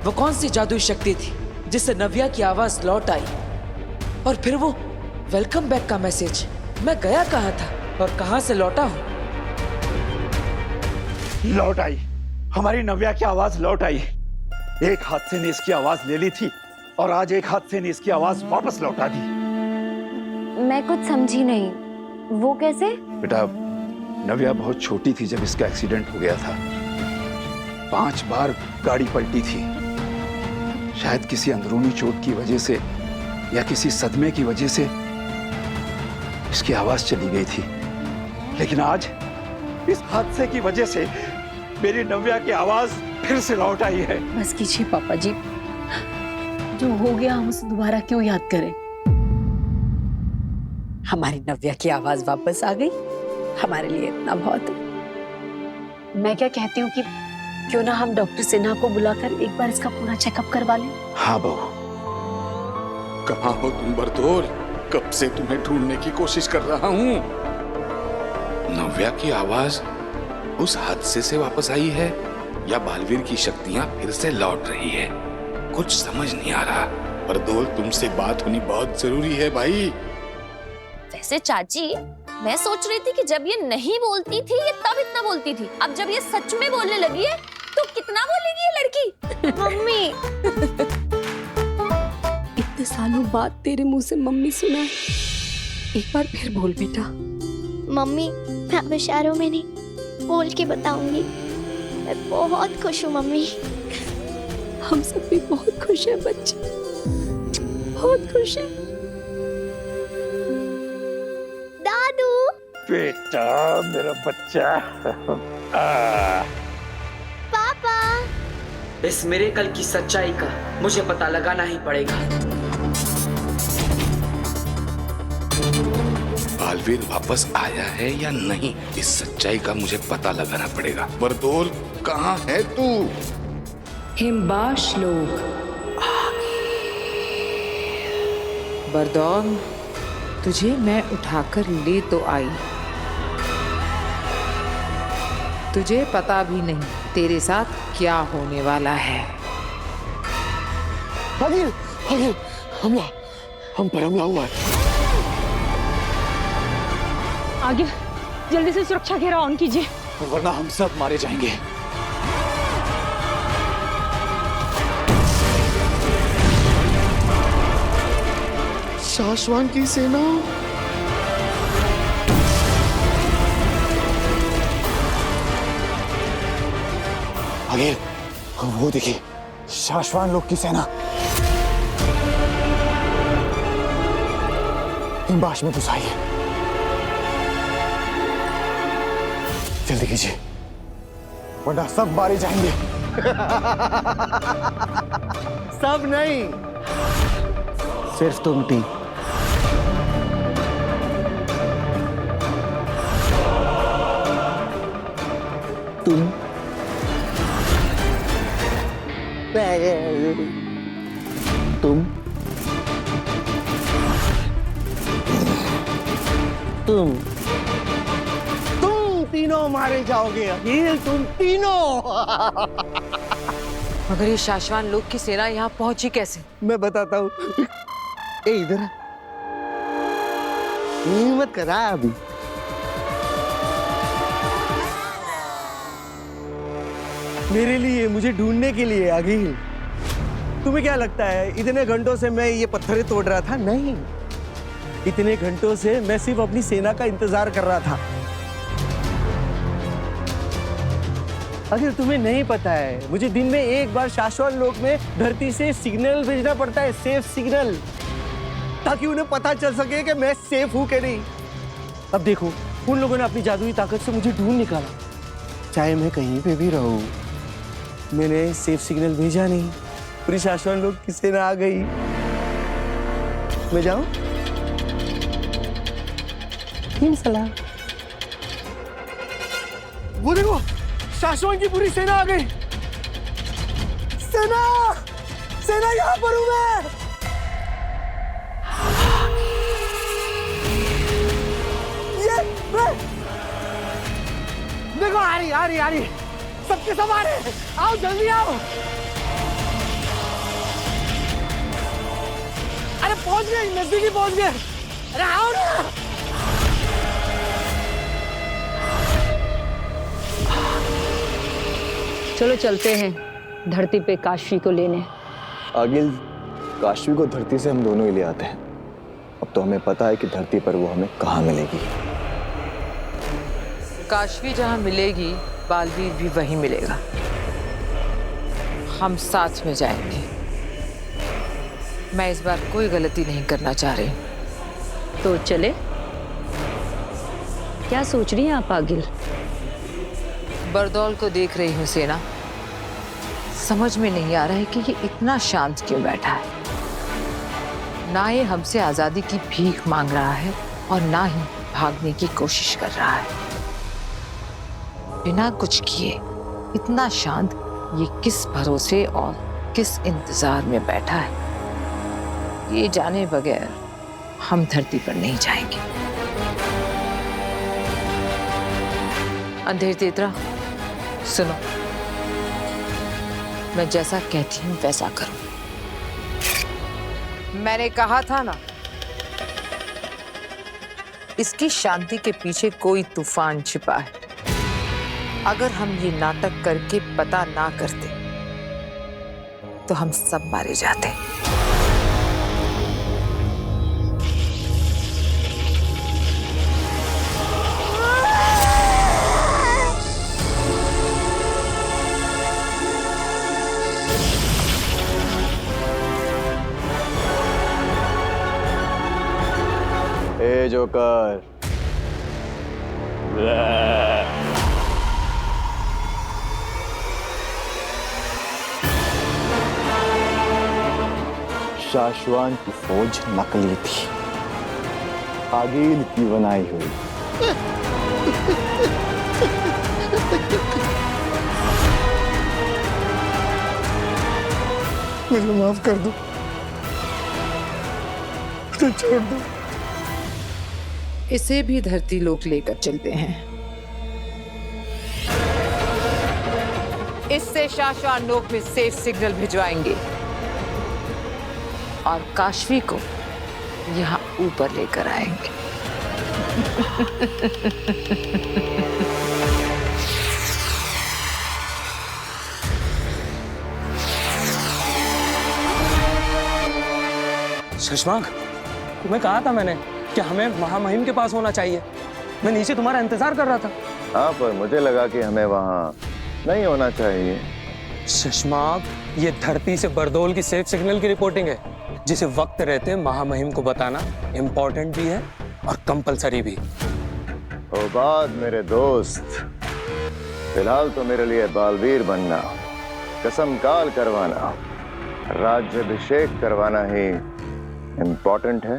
वो कौन सी जादुई शक्ति थी जिससे नव्या की आवाज लौट आई? और फिर वो वेलकम बैक का मैसेज, मैं गया कहाँ था और कहाँ से लौटा हूँ? लौट आई, हमारी नव्या की आवाज लौट आई। एक हादसे ने इसकी आवाज ले ली थी और आज एक हादसे ने इसकी आवाज वापस लौटा दी। मैं कुछ समझी नहीं, वो कैसे? बेटा, नव्या बहुत छोटी थी जब इसका एक्सीडेंट हो गया था। 5 बार गाड़ी पलटी थी। शायद किसी अंदरूनी चोट की वजह से या किसी सदमे की वजह से इसकी आवाज चली गई थी। लेकिन आज इस हादसे की वजह से मेरी नव्या की आवाज फिर से लौट आई है। बस कीजिए पापा जी, जो हो गया हम उसे दोबारा क्यों याद करें? हमारी नव्या की आवाज वापस आ गई, हमारे लिए इतना बहुत है। मैं क्या कहती हूँ कि क्यों ना हम डॉक्टर सिन्हा को बुलाकर एक बार इसका पूरा चेकअप करवा लें। हाँ बहू। कहाँ हो तुम बरदौर? कब से तुम्हें ढूंढने की कोशिश कर रहा हूँ। नव्या की आवाज उस हादसे से वापस आई है या बालवीर की शक्तियां फिर से लौट रही है? कुछ समझ नहीं आ रहा। बरदौर, तुमसे बात होनी बहुत जरूरी है भाई। वैसे चाची, मैं सोच रही थी कि जब ये नहीं बोलती थी ये तब इतना बोलती थी, अब जब ये सच में बोलने लगी है तो कितना बोलेगी ये लड़की। मम्मी, इतने सालों बाद तेरे मुंह से मम्मी सुना है, एक बार फिर बोल बेटा। मम्मी, मैं अब इशारों में नहीं, बोल के बताऊंगी। मैं बहुत खुश हूँ मम्मी। हम सब भी बहुत खुश हैं बच्चे, बहुत खुश हैं। दादू, बेटा, मेरा बच्चा। पापा, इस मिरेकल की सच्चाई का मुझे पता लगाना ही पड़ेगा। बालवीर वापस आया है या नहीं, इस सच्चाई का मुझे पता लगाना पड़ेगा। बरदौर, कहाँ है तू? हिमबाश लोग। बरदौन, तुझे मैं उठाकर ले तो आई, तुझे पता भी नहीं तेरे साथ क्या होने वाला है। हमला, हम पर हमला हुआ है। आगे जल्दी से सुरक्षा घेरा ऑन कीजिए, वरना हम सब मारे जाएंगे। शाश्वान की सेना। आगे वो देखिए, शाश्वान लोग की सेना हिमबाश में घुस आई है। जल्दी कीजिए वरना सब मारे जाएंगे। सब नहीं, सिर्फ तुम तीन। तुम तुम तीनों मारे जाओगे अखिल, तुम तीनों। मगर ये शाश्वान लोग की सेना यहाँ पहुंची कैसे? मैं बताता हूँ। ए इधर हिम्मत करा अभी। मेरे लिए, मुझे ढूंढने के लिए अखिल। तुम्हें क्या लगता है इतने घंटों से मैं ये पत्थरें तोड़ रहा था? नहीं, इतने घंटों से मैं सिर्फ अपनी सेना का इंतजार कर रहा था। अगर तुम्हें नहीं पता है, मुझे दिन में एक बार शाश्वत लोक में धरती से सिग्नल भेजना पड़ता है, सेफ सिग्नल, ताकि उन्हें पता चल सके कि मैं सेफ हूं कि नहीं। अब देखो, उन लोगों ने अपनी जादुई ताकत से मुझे ढूंढ निकाला। चाहे मैं कहीं पे भी रहूं, मैंने सेफ सिग्नल भेजा नहीं, पूरी शाश्वत लोक की सेना आ गई। मैं जाऊं? सलाम। वो देखो, शाश्वत की पूरी सेना आ गई। सेना, सेना यहाँ पर हूं मैं। ये मैं देखो, आ रही, सबके सब आ रहे। आओ जल्दी आओ। अरे पहुंच गए, नजदीकी पहुंच गए। अरे आओ ना। चलो चलते हैं धरती पे काशवी को लेने। आगिल, काशवी को धरती से हम दोनों ही ले आते हैं। अब तो हमें पता है कि धरती पर वो हमें कहाँ मिलेगी। काशवी जहाँ मिलेगी, बालवीर भी वहीं मिलेगा। हम साथ में जाएंगे। मैं इस बार कोई गलती नहीं करना चाह रही। तो चले? क्या सोच रही हैं आप आगिल? बरदौल को देख रही हूँ सेना। समझ में नहीं आ रहा है कि ये इतना शांत क्यों बैठा है। ना ये हमसे आजादी की भीख मांग रहा है और ना ही भागने की कोशिश कर रहा है। बिना कुछ किए इतना शांत ये किस भरोसे और किस इंतजार में बैठा है, ये जाने बगैर हम धरती पर नहीं जाएंगे। अंधेर तेतरा, सुनो, मैं जैसा कहती हूँ वैसा करो। मैंने कहा था ना, इसकी शांति के पीछे कोई तूफान छिपा है। अगर हम ये नाटक करके पता ना करते तो हम सब मारे जाते। ए जोकर, शाश्वान की फौज नकली थी, आगिल की बनाई हुई। मुझे माफ कर दो, मुझे छोड़ दो। इसे भी धरती लोक लेकर चलते हैं। इससे शाश्वत लोक में सेफ सिग्नल भिजवाएंगे और काशवी को यहाँ ऊपर लेकर आएंगे। शशांक, तुम्हें कहा था मैंने कि हमें महामहिम के पास होना चाहिए। मैं नीचे तुम्हारा इंतजार कर रहा था। हाँ, पर मुझे लगा कि हमें वहाँ नहीं होना चाहिए। शशमाक, ये धरती से बरदोल की सेफ सिग्नल की रिपोर्टिंग है, जिसे वक्त रहते महामहिम को बताना इम्पोर्टेंट भी है और कंपलसरी भी। ओ बाद मेरे दोस्त, फिलहाल तो मेरे लिए बालवीर बनना, कसम काल करवाना, राज्याभिषेक करवाना ही इम्पोर्टेंट है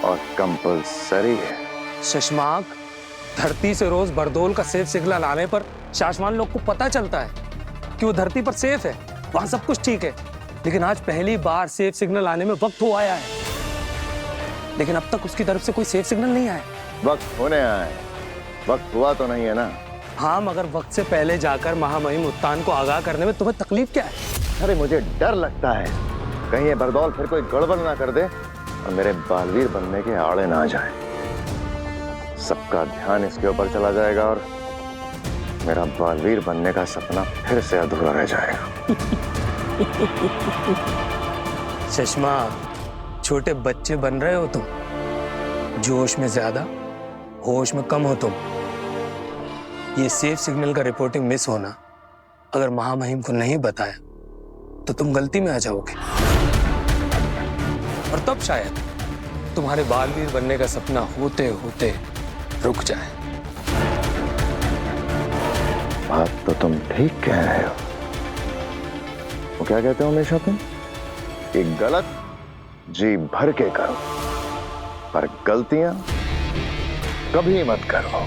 और कंपलसरी है। शशमाक, धरती से रोज बरदोल का सेफ सिग्नल आने पर शासवान लोग को पता चलता है कि वो धरती पर सेफ है, वहां सब कुछ ठीक है। लेकिन आज पहली बार सेफ सिग्नल आने में वक्त हो आया है, लेकिन अब तक उसकी तरफ से कोई सेफ सिग्नल नहीं आया। वक्त होने आया है, वक्त हुआ तो नहीं है ना। हाँ, मगर वक्त से पहले जाकर महामहिम उत्तान को आगाह करने में तुम्हें तकलीफ क्या है? अरे मुझे डर लगता है कहीं ये बरदौल फिर कोई गड़बड़ ना कर दे और मेरे बालवीर बनने के आड़े ना जाए। सबका ध्यान इसके ऊपर चला जाएगा और मेरा बालवीर बनने का सपना फिर से अधूरा रह जाएगा। चश्मा, छोटे बच्चे बन रहे हो तुम। जोश में ज्यादा, होश में कम हो तुम। ये सेफ सिग्नल का रिपोर्टिंग मिस होना अगर महामहिम को नहीं बताया तो तुम गलती में आ जाओगे और तब शायद तुम्हारे बालवीर बनने का सपना होते होते रुक जाए। बात तो तुम ठीक कह रहे हो। वो क्या कहते हो हमेशा तुम कि गलत जी भर के करो पर गलतियां कभी मत करो,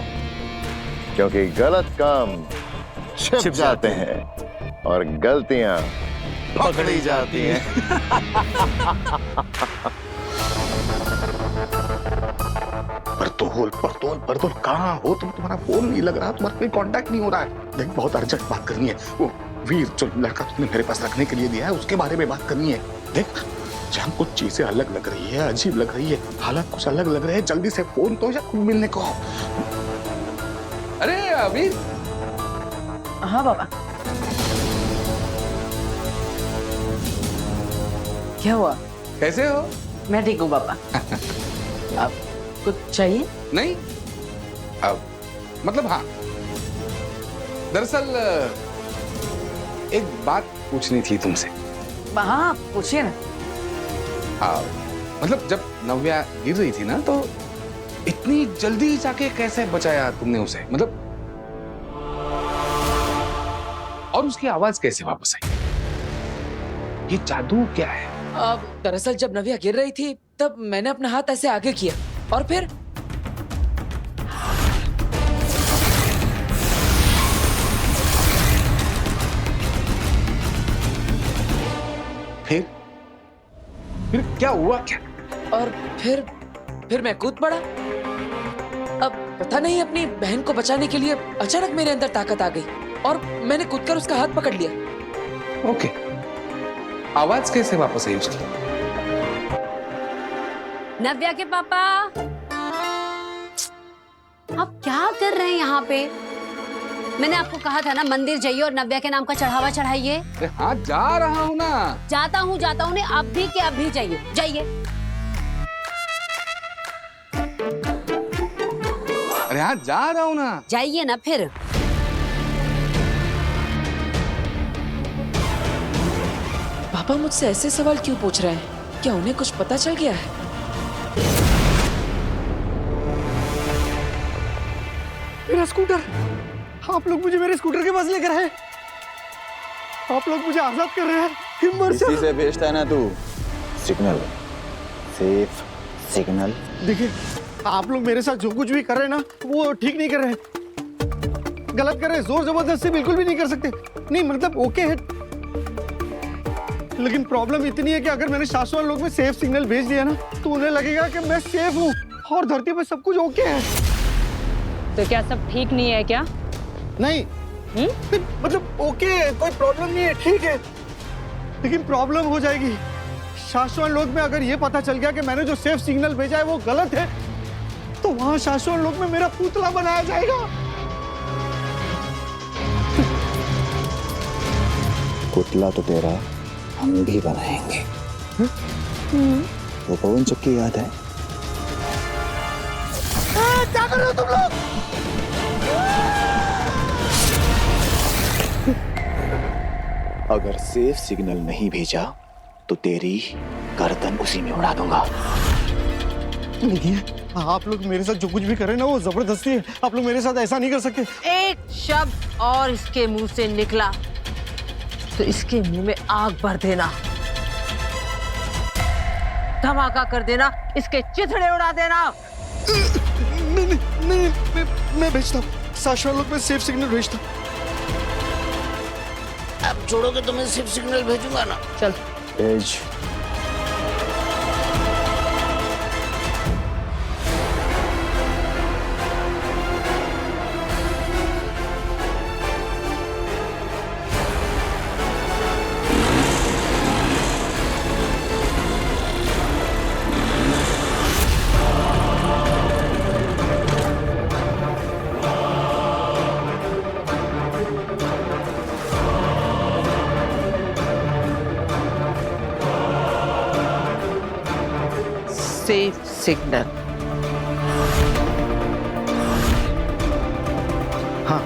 क्योंकि गलत काम छिप जाते हैं और गलतियां पकड़ी जाती हैं। बरदोल कहाँ हो तुम? तुम्हारा फोन नहीं लग रहा, तुम्हारा कोई कांटेक्ट नहीं हो रहा है। देख, बहुत अर्जेंट बात करनी है। वो वीर जो लड़का तुमने मेरे पास रखने के लिए दिया है उसके बारे में बात करनी है। देख, जहाँ कुछ चीजें अलग लग रही है, अजीब लग रही है, हालात कुछ अलग लग रहे हैं। जल्दी से फोन तो या खुद मिलने को। अरे अभी। हाँ बाबा। क्या हुआ? कैसे हो? मैं ठीक हूँ बाबा। अब कुछ चाहिए? नहीं, अब मतलब हाँ, दरअसल एक बात पूछनी थी तुमसे। हाँ पूछिए ना। मतलब जब नव्या गिर रही थी ना तो इतनी जल्दी जाके कैसे बचाया तुमने उसे? मतलब और उसकी आवाज कैसे वापस आई? ये जादू क्या है? दरअसल जब नव्या गिर रही थी तब मैंने अपना हाथ ऐसे आगे किया और फिर क्या हुआ? क्या? और फिर मैं कूद पड़ा। अब पता नहीं अपनी बहन को बचाने के लिए अचानक मेरे अंदर ताकत आ गई और मैंने कूदकर उसका हाथ पकड़ लिया। ओके, आवाज कैसे वापस आई उसकी? नव्या के पापा, आप क्या कर रहे हैं यहाँ पे? मैंने आपको कहा था ना मंदिर जाइए और नव्या के नाम का चढ़ावा चढ़ाइए। हाँ जा रहा हूँ ना। जाता हूँ नहीं, अभी के अभी जाइए, जाइए। अरे हाँ जा रहा हूँ ना। जाइए ना फिर। पापा मुझसे ऐसे सवाल क्यों पूछ रहे हैं? क्या उन्हें कुछ पता चल गया है? मेरा स्कूटर! आप लोग मुझे मेरे स्कूटर के पास लेकर आए। आप लोग मुझे आजाद कर रहे हैं। इसी से भेजता है ना तू सिग्नल, सेफ सिग्नल। देखिए, आप लोग मेरे साथ जो कुछ भी कर रहे हैं ना वो ठीक नहीं कर रहे हैं, गलत कर रहे हैं। जोर जबरदस्ती बिल्कुल भी नहीं कर सकते। नहीं मतलब ओके है, लेकिन प्रॉब्लम इतनी है कि अगर मैंने शाश्वत लोग में सेफ सिग्नल भेज दिया ना तो उन्हें लगेगा कि मैं सेफ हूँ और धरती पर सब कुछ ओके है। तो क्या सब ठीक नहीं है क्या? नहीं मतलब ओके है, कोई प्रॉब्लम नहीं है, ठीक है, लेकिन प्रॉब्लम हो जाएगी। शाश्वत लोग में अगर ये पता चल गया कि मैंने जो सेफ सिग्नल भेजा है वो गलत है तो वहां शाश्वत लोग में मेरा पुतला बनाया जाएगा। पुतला तो तेरा हम भी बनाएंगे। वो पवन चक्की याद है? क्या कर रहे हो तुम लोग? अगर सेफ सिग्नल नहीं भेजा तो तेरी गर्दन उसी में उड़ा दूंगा। देखिए, आप लोग मेरे साथ जो कुछ भी करें ना वो जबरदस्ती है। आप लोग मेरे साथ ऐसा नहीं कर सकते। एक शब्द और इसके मुंह से निकला तो इसके मुंह में आग भर देना, धमाका कर देना, इसके चिथड़े उड़ा देना। मैं भेजता हूँ। शाश्वत लोग में सेफ सिग्नल भेजता हूँ। अब छोड़ोगे तो मैं सिर्फ सिग्नल भेजूंगा ना। चल भेज। Safe signal. हाँ,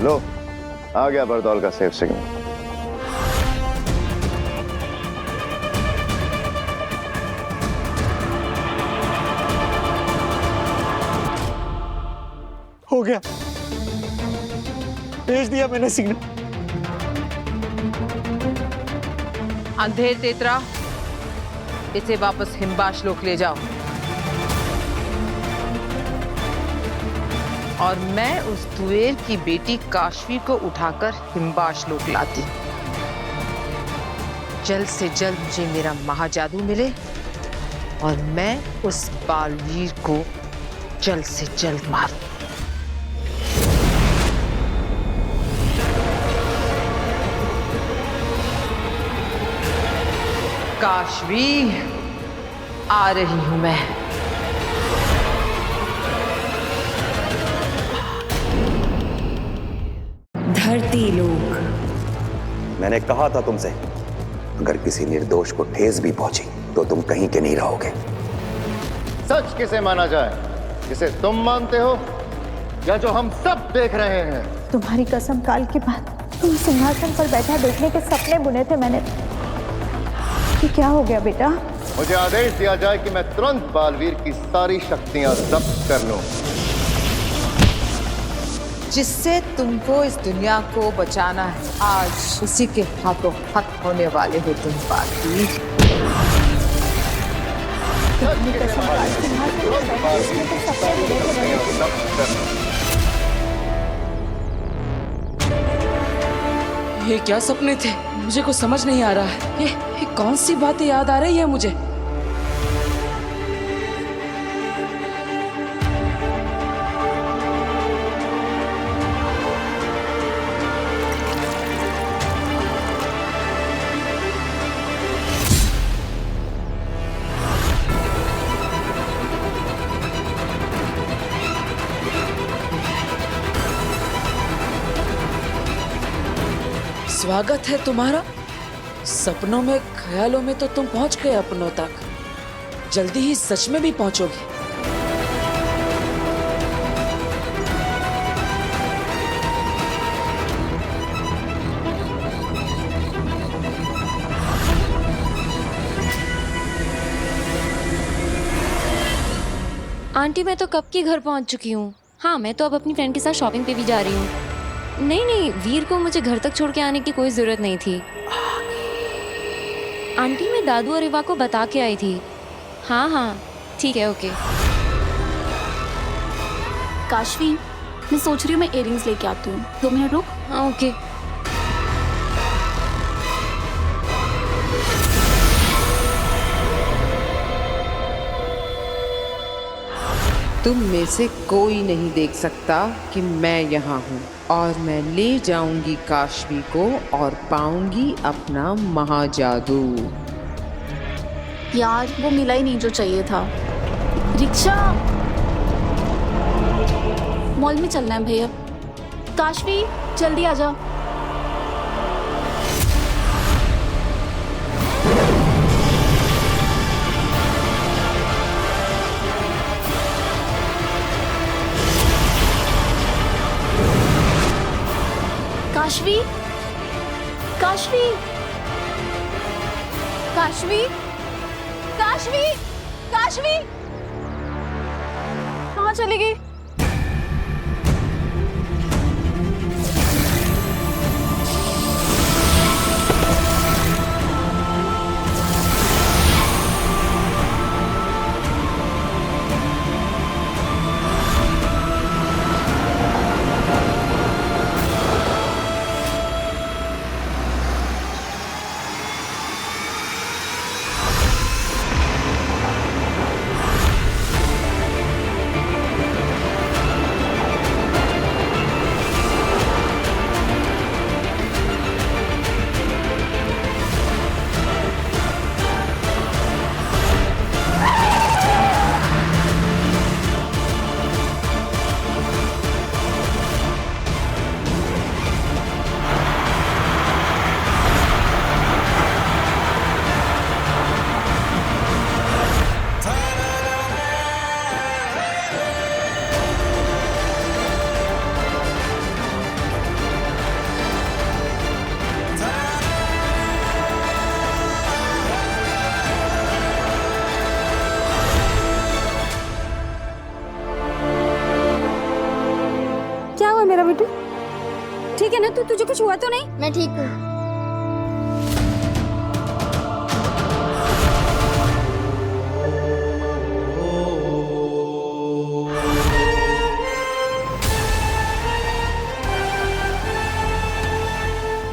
लो, आ गया बरदौल का सेफ सिग्नल। हो गया। भेज दिया मैंने सिग्नल। अंधेर तेतरा, इसे वापस हिमबाश लोक ले जाओ और मैं उस तुएर की बेटी काशवी को उठाकर हिमबाश लोक लाती। जल्द से जल्द मुझे मेरा महाजादू मिले और मैं उस बालवीर को जल्द से जल्द मारूं। काशवी, आ रही हूं मैं। धरती लोक। मैंने कहा था तुमसे, अगर किसी निर्दोष को ठेस भी पहुंची तो तुम कहीं के नहीं रहोगे। सच किसे माना जाए, जिसे तुम मानते हो या जो हम सब देख रहे हैं? तुम्हारी कसम, काल के बाद तुम सिंहासन पर बैठा देखने के सपने बुने थे मैंने। ये क्या हो गया बेटा? मुझे आदेश दिया जाए कि मैं तुरंत बालवीर की सारी शक्तियां जब्त कर लूं। जिससे तुमको इस दुनिया को बचाना है, आज उसी के हाथों हाथ होने वाले हो तुम बालवीर। ये क्या सपने थे? मुझे कुछ समझ नहीं आ रहा है। ये कौन सी बातें याद आ रही है मुझे? स्वागत है तुम्हारा। सपनों में, ख्यालों में तो तुम पहुंच गए अपनों तक, जल्दी ही सच में भी पहुंचोगे। आंटी, मैं तो कब की घर पहुंच चुकी हूँ। हाँ, मैं तो अब अपनी फ्रेंड के साथ शॉपिंग पे भी जा रही हूँ। नहीं नहीं, वीर को मुझे घर तक छोड़ के आने की कोई जरूरत नहीं थी। आंटी मैं दादू और इवा को बता के आई थी। हाँ हाँ ठीक है, ओके। काशवी, मैं सोच रही हूँ मैं इयररिंग्स लेके आती हूँ, 2 मिनट रुक। हाँ ओके। तुम में से कोई नहीं देख सकता कि मैं यहाँ हूँ, और मैं ले जाऊंगी काशवी को और पाऊंगी अपना महाजादू। यार वो मिला ही नहीं जो चाहिए था। रिक्शा, मॉल में चलना है भैया। काशवी जल्दी आ जा। काशवी, काशवी, काशवी, काशवी, काशवी, कहाँ चली गई? मेरा बेटू ठीक है ना? तू तुझे कुछ हुआ तो नहीं? मैं ठीक हूँ।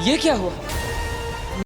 ये क्या हुआ?